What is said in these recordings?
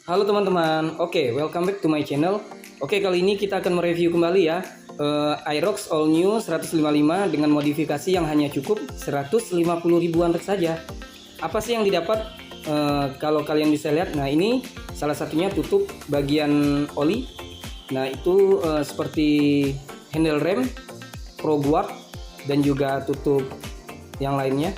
Halo teman-teman, welcome back to my channel. Kali ini kita akan mereview kembali ya Aerox All New 155 dengan modifikasi yang hanya cukup 150 ribuan saja. Apa sih yang didapat? Kalau kalian bisa lihat, nah ini salah satunya tutup bagian oli. Nah itu seperti handle rem, pro guard, dan juga tutup yang lainnya.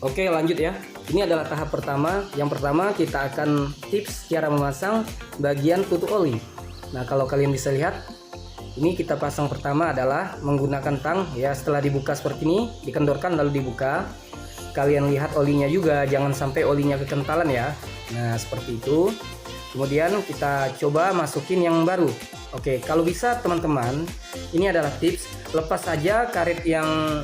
Oke, lanjut ya. Ini adalah tahap pertama. Yang pertama kita akan tips cara memasang bagian tutup oli. Nah, kalau kalian bisa lihat, ini kita pasang pertama adalah menggunakan tang ya. Setelah dibuka seperti ini, dikendorkan lalu dibuka. Kalian lihat olinya juga, jangan sampai olinya kekentalan ya. Nah, seperti itu. Kemudian kita coba masukin yang baru. Oke, kalau bisa teman-teman, ini adalah tips, lepas saja karet yang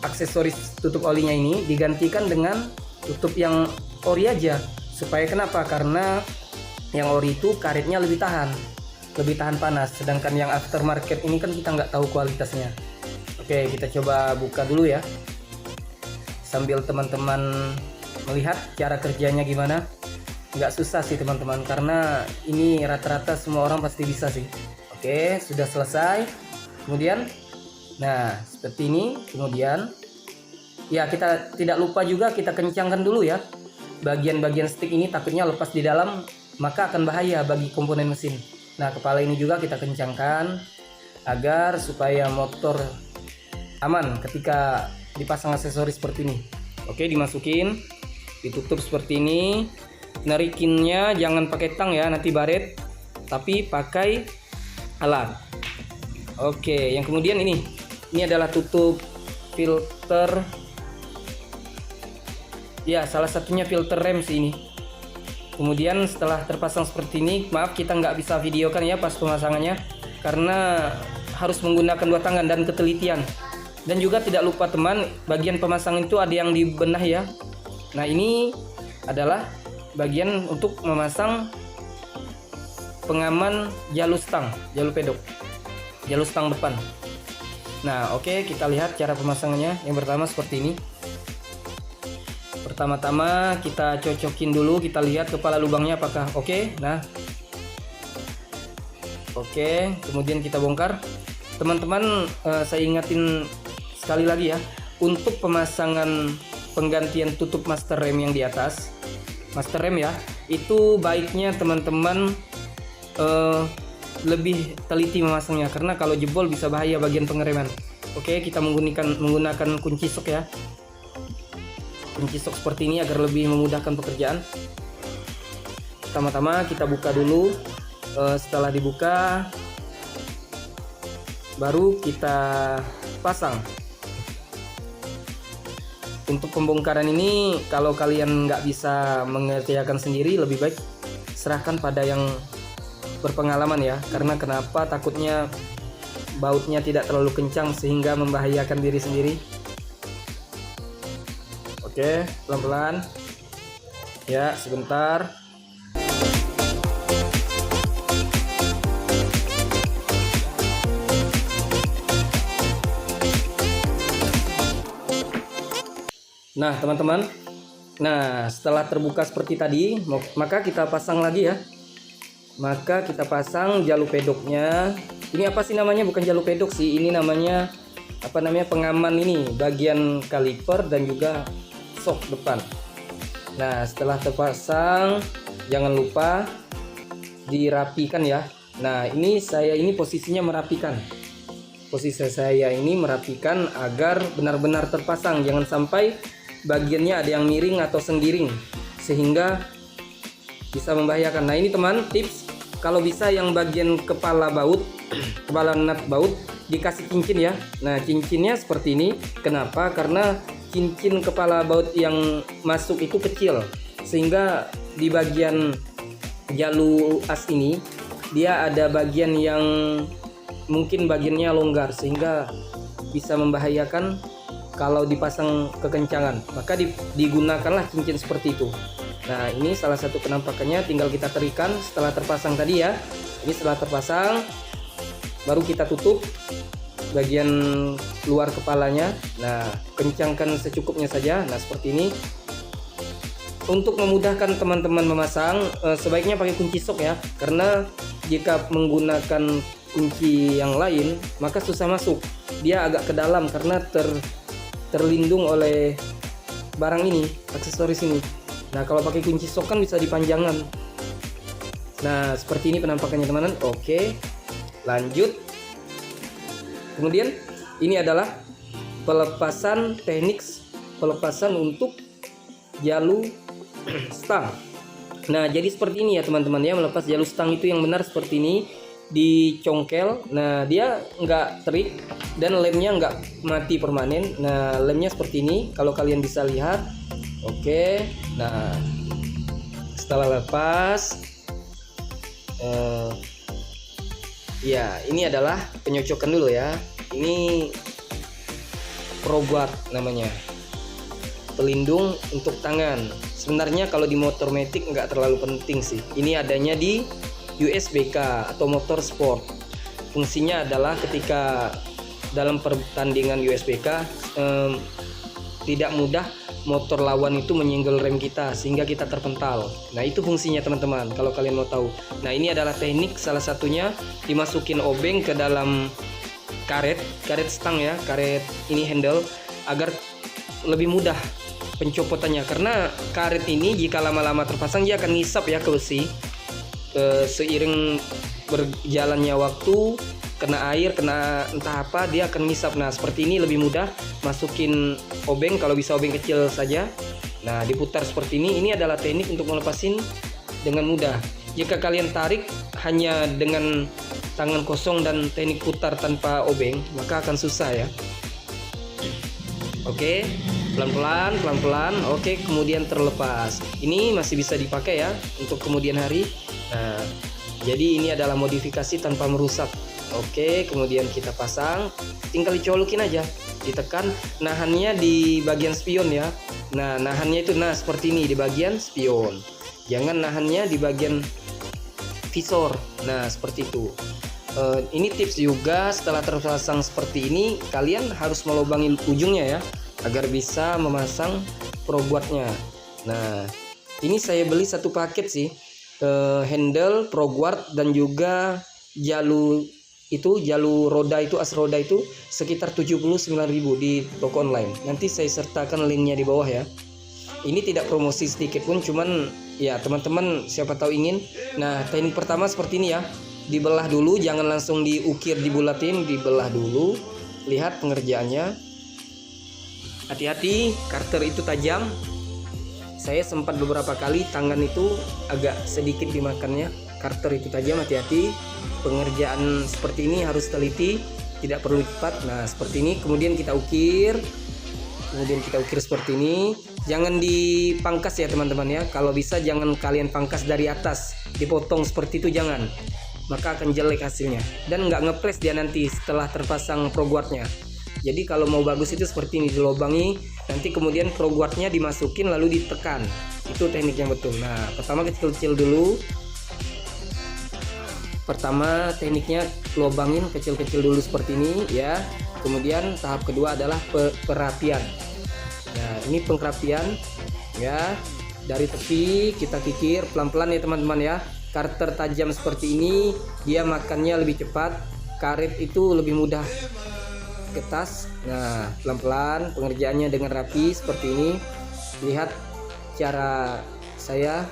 aksesoris tutup olinya ini, digantikan dengan tutup yang ori aja. Supaya kenapa? Karena yang ori itu karetnya lebih tahan panas, sedangkan yang aftermarket ini kan kita nggak tahu kualitasnya. Oke, kita coba buka dulu ya, sambil teman-teman melihat cara kerjanya gimana. Nggak susah sih teman-teman, karena ini rata-rata semua orang pasti bisa sih. Oke, sudah selesai. Kemudian nah seperti ini. Kemudian ya, kita tidak lupa juga kita kencangkan dulu ya bagian-bagian stick ini, takutnya lepas di dalam maka akan bahaya bagi komponen mesin. Nah, kepala ini juga kita kencangkan agar supaya motor aman ketika dipasang aksesoris seperti ini. Oke, dimasukin, ditutup seperti ini. Narikinnya jangan pakai tang ya, nanti baret, tapi pakai alat. Oke, yang kemudian ini adalah tutup filter ya, salah satunya filter rem sih ini. Kemudian setelah terpasang seperti ini, maaf kita nggak bisa videokan ya pas pemasangannya karena harus menggunakan dua tangan dan ketelitian. Dan juga tidak lupa teman, bagian pemasangan itu ada yang dibenah ya. Nah, ini adalah bagian untuk memasang pengaman jalur stang, jalur pedok, jalur stang depan. Nah, oke, kita lihat cara pemasangannya. Yang pertama seperti ini. Pertama-tama kita cocokin dulu, kita lihat kepala lubangnya apakah oke. Nah, oke, kemudian kita bongkar. Teman-teman, saya ingatin sekali lagi ya, untuk pemasangan penggantian tutup master rem yang di atas, master rem ya, itu baiknya teman-teman lebih teliti memasangnya, karena kalau jebol bisa bahaya bagian pengereman. Oke, kita menggunakan kunci sok ya, kunci sok seperti ini agar lebih memudahkan pekerjaan. Pertama-tama kita buka dulu. Setelah dibuka, baru kita pasang. Untuk pembongkaran ini, kalau kalian nggak bisa mengerjakan sendiri, lebih baik serahkan pada yang berpengalaman ya. Karena kenapa? Takutnya bautnya tidak terlalu kencang sehingga membahayakan diri sendiri. Oke, pelan-pelan ya, sebentar. Nah teman-teman, nah setelah terbuka seperti tadi, maka kita pasang lagi ya. Maka kita pasang jalur pedoknya. Ini apa sih namanya? Bukan jalur pedok sih, ini namanya apa namanya, pengaman ini, bagian kaliper dan juga sok depan. Nah, setelah terpasang, jangan lupa dirapikan ya. Nah, saya ini posisinya merapikan. Posisi saya ini merapikan agar benar-benar terpasang, jangan sampai bagiannya ada yang miring atau senggiring sehingga bisa membahayakan. Nah, ini teman, tips, kalau bisa yang bagian kepala baut, kepala nut baut dikasih cincin ya. Nah, cincinnya seperti ini. Kenapa? Karena cincin kepala baut yang masuk itu kecil, sehingga di bagian jalur as ini dia ada bagian yang mungkin bagiannya longgar sehingga bisa membahayakan kalau dipasang kekencangan. Maka digunakanlah cincin seperti itu. Nah, ini salah satu penampakannya, tinggal kita terikan setelah terpasang tadi ya. Ini setelah terpasang baru kita tutup bagian luar kepalanya. Nah, kencangkan secukupnya saja. Nah, seperti ini. untuk memudahkan teman-teman memasang, sebaiknya pakai kunci sok ya, karena jika menggunakan kunci yang lain maka susah masuk, dia agak ke dalam karena terlindung oleh barang ini, aksesoris ini. Nah kalau pakai kunci sok kan bisa dipanjangkan. Nah seperti ini penampakannya teman-teman. Oke, lanjut. Kemudian ini adalah teknik pelepasan untuk jalur stang. Nah jadi seperti ini ya teman-teman ya, melepas jalur stang itu yang benar seperti ini, dicongkel. Nah dia nggak terik dan lemnya nggak mati permanen. Nah lemnya seperti ini kalau kalian bisa lihat. Oke, nah setelah lepas, ya ini adalah penyocokan dulu ya. Ini ProGuard namanya, pelindung untuk tangan. Sebenarnya kalau di motor matic nggak terlalu penting sih. Ini adanya di USBK atau motor sport. Fungsinya adalah ketika dalam pertandingan USBK tidak mudah motor lawan itu menyenggol rem kita sehingga kita terpental. Nah itu fungsinya teman-teman kalau kalian mau tahu. Nah ini adalah teknik, salah satunya dimasukin obeng ke dalam karet stang ya, karet ini handle, agar lebih mudah pencopotannya, karena karet ini jika lama-lama terpasang dia akan ngisap ya ke besi. Seiring berjalannya waktu, kena air, kena entah apa, dia akan ngisap. Nah seperti ini lebih mudah, masukin obeng, kalau bisa obeng kecil saja. Nah diputar seperti ini. Ini adalah teknik untuk melepasin dengan mudah. Jika kalian tarik hanya dengan tangan kosong dan teknik putar tanpa obeng, maka akan susah ya. Oke, pelan-pelan. Oke, kemudian terlepas. Ini masih bisa dipakai ya untuk kemudian hari. Nah jadi ini adalah modifikasi tanpa merusak. Oke, kemudian kita pasang, tinggal dicolokin aja, ditekan, nahannya di bagian spion ya. Nah nahannya itu seperti ini di bagian spion, jangan nahannya di bagian visor. Nah seperti itu. Ini tips juga, setelah terpasang seperti ini kalian harus melubangi ujungnya ya, agar bisa memasang ProGuard-nya. Nah ini saya beli satu paket sih, handle, ProGuard, dan juga jalur roda itu, as roda itu sekitar 79.000 di toko online. Nanti saya sertakan linknya di bawah ya. Ini tidak promosi sedikit pun, cuman ya teman-teman siapa tahu ingin. Nah teknik pertama seperti ini ya, dibelah dulu, jangan langsung diukir dibulatin, dibelah dulu. Lihat pengerjaannya, hati-hati, karter itu tajam. Saya sempat beberapa kali tangan itu agak sedikit dimakannya, karter itu tajam, hati-hati. Pengerjaan seperti ini harus teliti, tidak perlu cepat. Nah seperti ini, kemudian kita ukir seperti ini. Jangan dipangkas ya teman-teman ya, kalau bisa jangan kalian pangkas dari atas, dipotong seperti itu jangan, maka akan jelek hasilnya dan nggak ngepres dia nanti setelah terpasang ProGuard-nya. Jadi kalau mau bagus itu seperti ini, dilobangi, nanti kemudian ProGuard-nya dimasukin lalu ditekan. Itu teknik yang betul. Nah pertama kecil-kecil dulu. Pertama tekniknya lobangin kecil-kecil dulu seperti ini ya. Kemudian tahap kedua adalah perapian. Nah ini pengerapian ya, dari tepi kita kikir pelan-pelan ya teman-teman ya. Karter tajam seperti ini dia makannya lebih cepat, karet itu lebih mudah ke tas. Nah pelan-pelan pengerjaannya dengan rapi seperti ini. Lihat cara saya.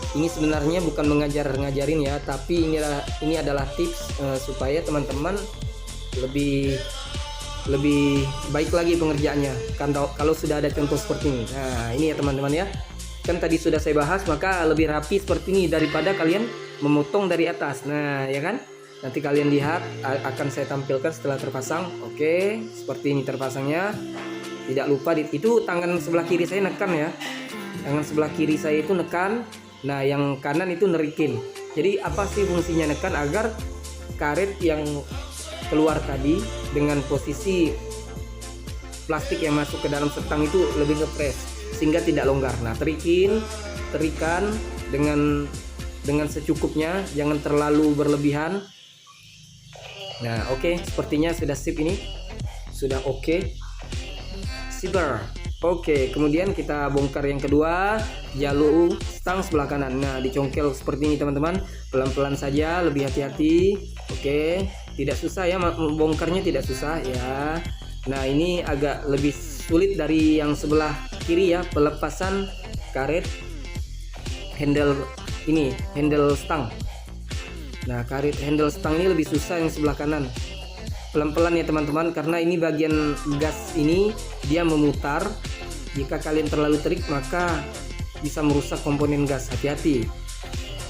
Ini sebenarnya bukan ngajarin ya, tapi ini adalah tips supaya teman-teman lebih baik lagi pengerjaannya kalau sudah ada contoh seperti ini. Nah ini ya teman-teman ya, kan tadi sudah saya bahas, maka lebih rapi seperti ini daripada kalian memotong dari atas. Nah ya kan, nanti kalian lihat, akan saya tampilkan setelah terpasang. Oke, seperti ini terpasangnya. Tidak lupa itu tangan sebelah kiri saya nekan ya, tangan sebelah kiri saya itu nekan. Nah yang kanan itu nerikin. Jadi apa sih fungsinya nekan? Agar karet yang keluar tadi dengan posisi plastik yang masuk ke dalam setang itu lebih ngepres sehingga tidak longgar. Nah terikan dengan secukupnya, jangan terlalu berlebihan. Nah oke, sepertinya sudah sip, ini sudah oke. Siber. Oke, kemudian kita bongkar yang kedua, jalur stang sebelah kanan. Nah, dicongkel seperti ini teman-teman, pelan-pelan saja, lebih hati-hati. Oke, tidak susah ya, bongkarnya tidak susah ya. Nah, ini agak lebih sulit dari yang sebelah kiri ya, pelepasan karet handle ini, handle stang. Nah, karet handle stang ini lebih susah yang sebelah kanan. Pelan-pelan ya teman-teman, karena ini bagian gas ini dia memutar. Jika kalian terlalu terik maka bisa merusak komponen gas. Hati-hati,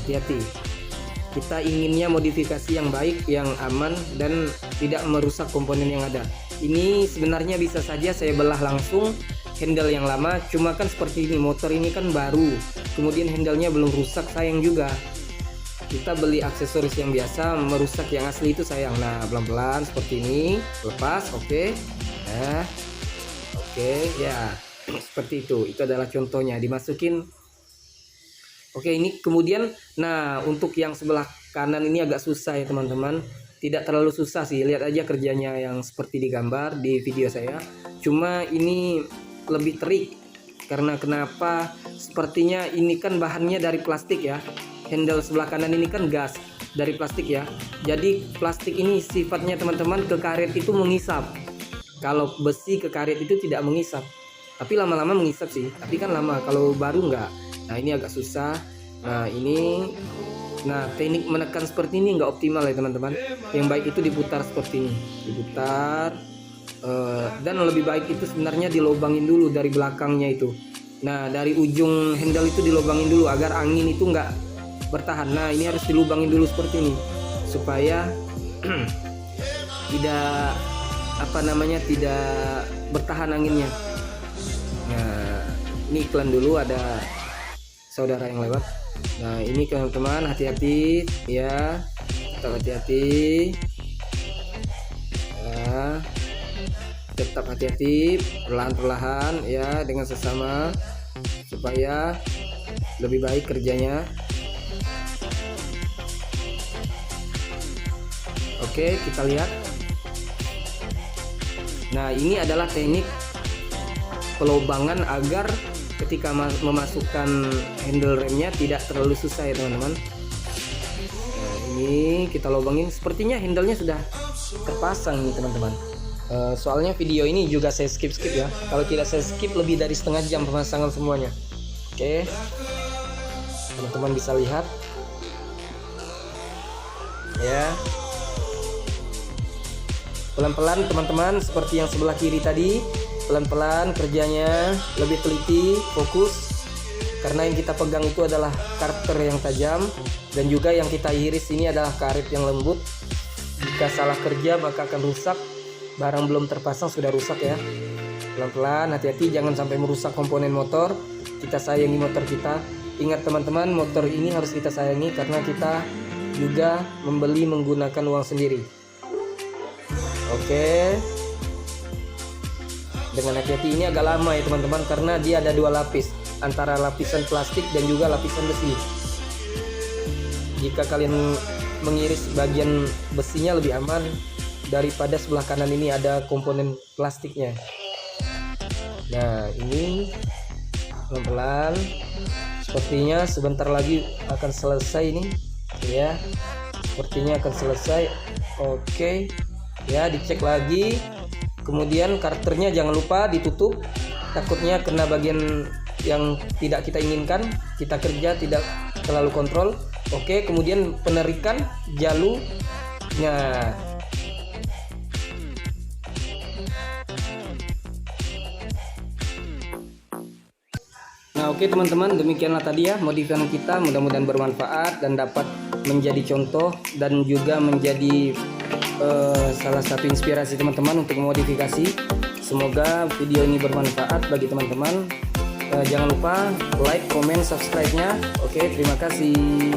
hati-hati. Kita inginnya modifikasi yang baik, yang aman, dan tidak merusak komponen yang ada. Ini sebenarnya bisa saja saya belah langsung handle yang lama, cuma kan seperti ini, motor ini kan baru, kemudian handlenya belum rusak, sayang juga. Kita beli aksesoris yang biasa, merusak yang asli itu sayang. Nah, pelan-pelan seperti ini, lepas. Oke. Nah, oke ya, seperti itu adalah contohnya, dimasukin. Oke, ini kemudian, nah untuk yang sebelah kanan ini agak susah ya teman-teman, tidak terlalu susah sih, lihat aja kerjanya yang seperti digambar di video saya. Cuma ini lebih terik, karena kenapa, sepertinya ini kan bahannya dari plastik ya. Handle sebelah kanan ini kan gas dari plastik ya. Jadi plastik ini sifatnya teman-teman ke karet itu mengisap. Kalau besi ke karet itu tidak mengisap. Tapi lama-lama mengisap sih. Tapi kan lama, kalau baru enggak. Nah, ini agak susah. Nah, ini, nah teknik menekan seperti ini enggak optimal ya teman-teman. Yang baik itu diputar seperti ini. Diputar. Dan lebih baik itu sebenarnya dilobangin dulu dari belakangnya itu. Nah, dari ujung handle itu dilobangin dulu agar angin itu enggak bertahan. Nah, ini harus dilubangin dulu seperti ini supaya tidak tidak bertahan anginnya. Nah, ini iklan dulu, ada saudara yang lewat. Nah, ini teman-teman hati-hati ya, tetap hati-hati ya, tetap hati-hati, perlahan-perlahan ya, dengan sesama supaya lebih baik kerjanya. Oke, kita lihat. Nah, ini adalah teknik pelobangan agar ketika memasukkan handle remnya tidak terlalu susah ya teman-teman. Nah, ini kita lobangin, sepertinya handlenya sudah terpasang nih teman-teman. Soalnya video ini juga saya skip ya. Kalau tidak saya skip lebih dari setengah jam pemasangan semuanya. Oke, teman-teman bisa lihat ya. Pelan-pelan teman-teman, seperti yang sebelah kiri tadi, pelan-pelan kerjanya, lebih teliti, fokus, karena yang kita pegang itu adalah karter yang tajam, dan juga yang kita iris ini adalah karet yang lembut. Jika salah kerja maka akan rusak, barang belum terpasang sudah rusak ya. Pelan-pelan, hati-hati jangan sampai merusak komponen motor. Kita sayangi motor kita. Ingat teman-teman, motor ini harus kita sayangi karena kita juga membeli menggunakan uang sendiri. Oke, dengan hati-hati. Ini agak lama ya teman-teman, karena dia ada dua lapis, antara lapisan plastik dan juga lapisan besi. Jika kalian mengiris bagian besinya lebih aman daripada sebelah kanan ini ada komponen plastiknya. Nah, ini pelan-pelan, sepertinya sebentar lagi akan selesai ini ya, sepertinya akan selesai. Oke ya, dicek lagi, kemudian karternya jangan lupa ditutup, takutnya kena bagian yang tidak kita inginkan, kita kerja tidak terlalu kontrol. Oke, kemudian penerikan jalurnya. Nah, oke teman-teman, demikianlah tadi ya modifikan kita, mudah-mudahan bermanfaat dan dapat menjadi contoh dan juga menjadi salah satu inspirasi teman-teman untuk modifikasi. Semoga video ini bermanfaat bagi teman-teman. Jangan lupa like, comment, subscribe-nya. Oke, terima kasih.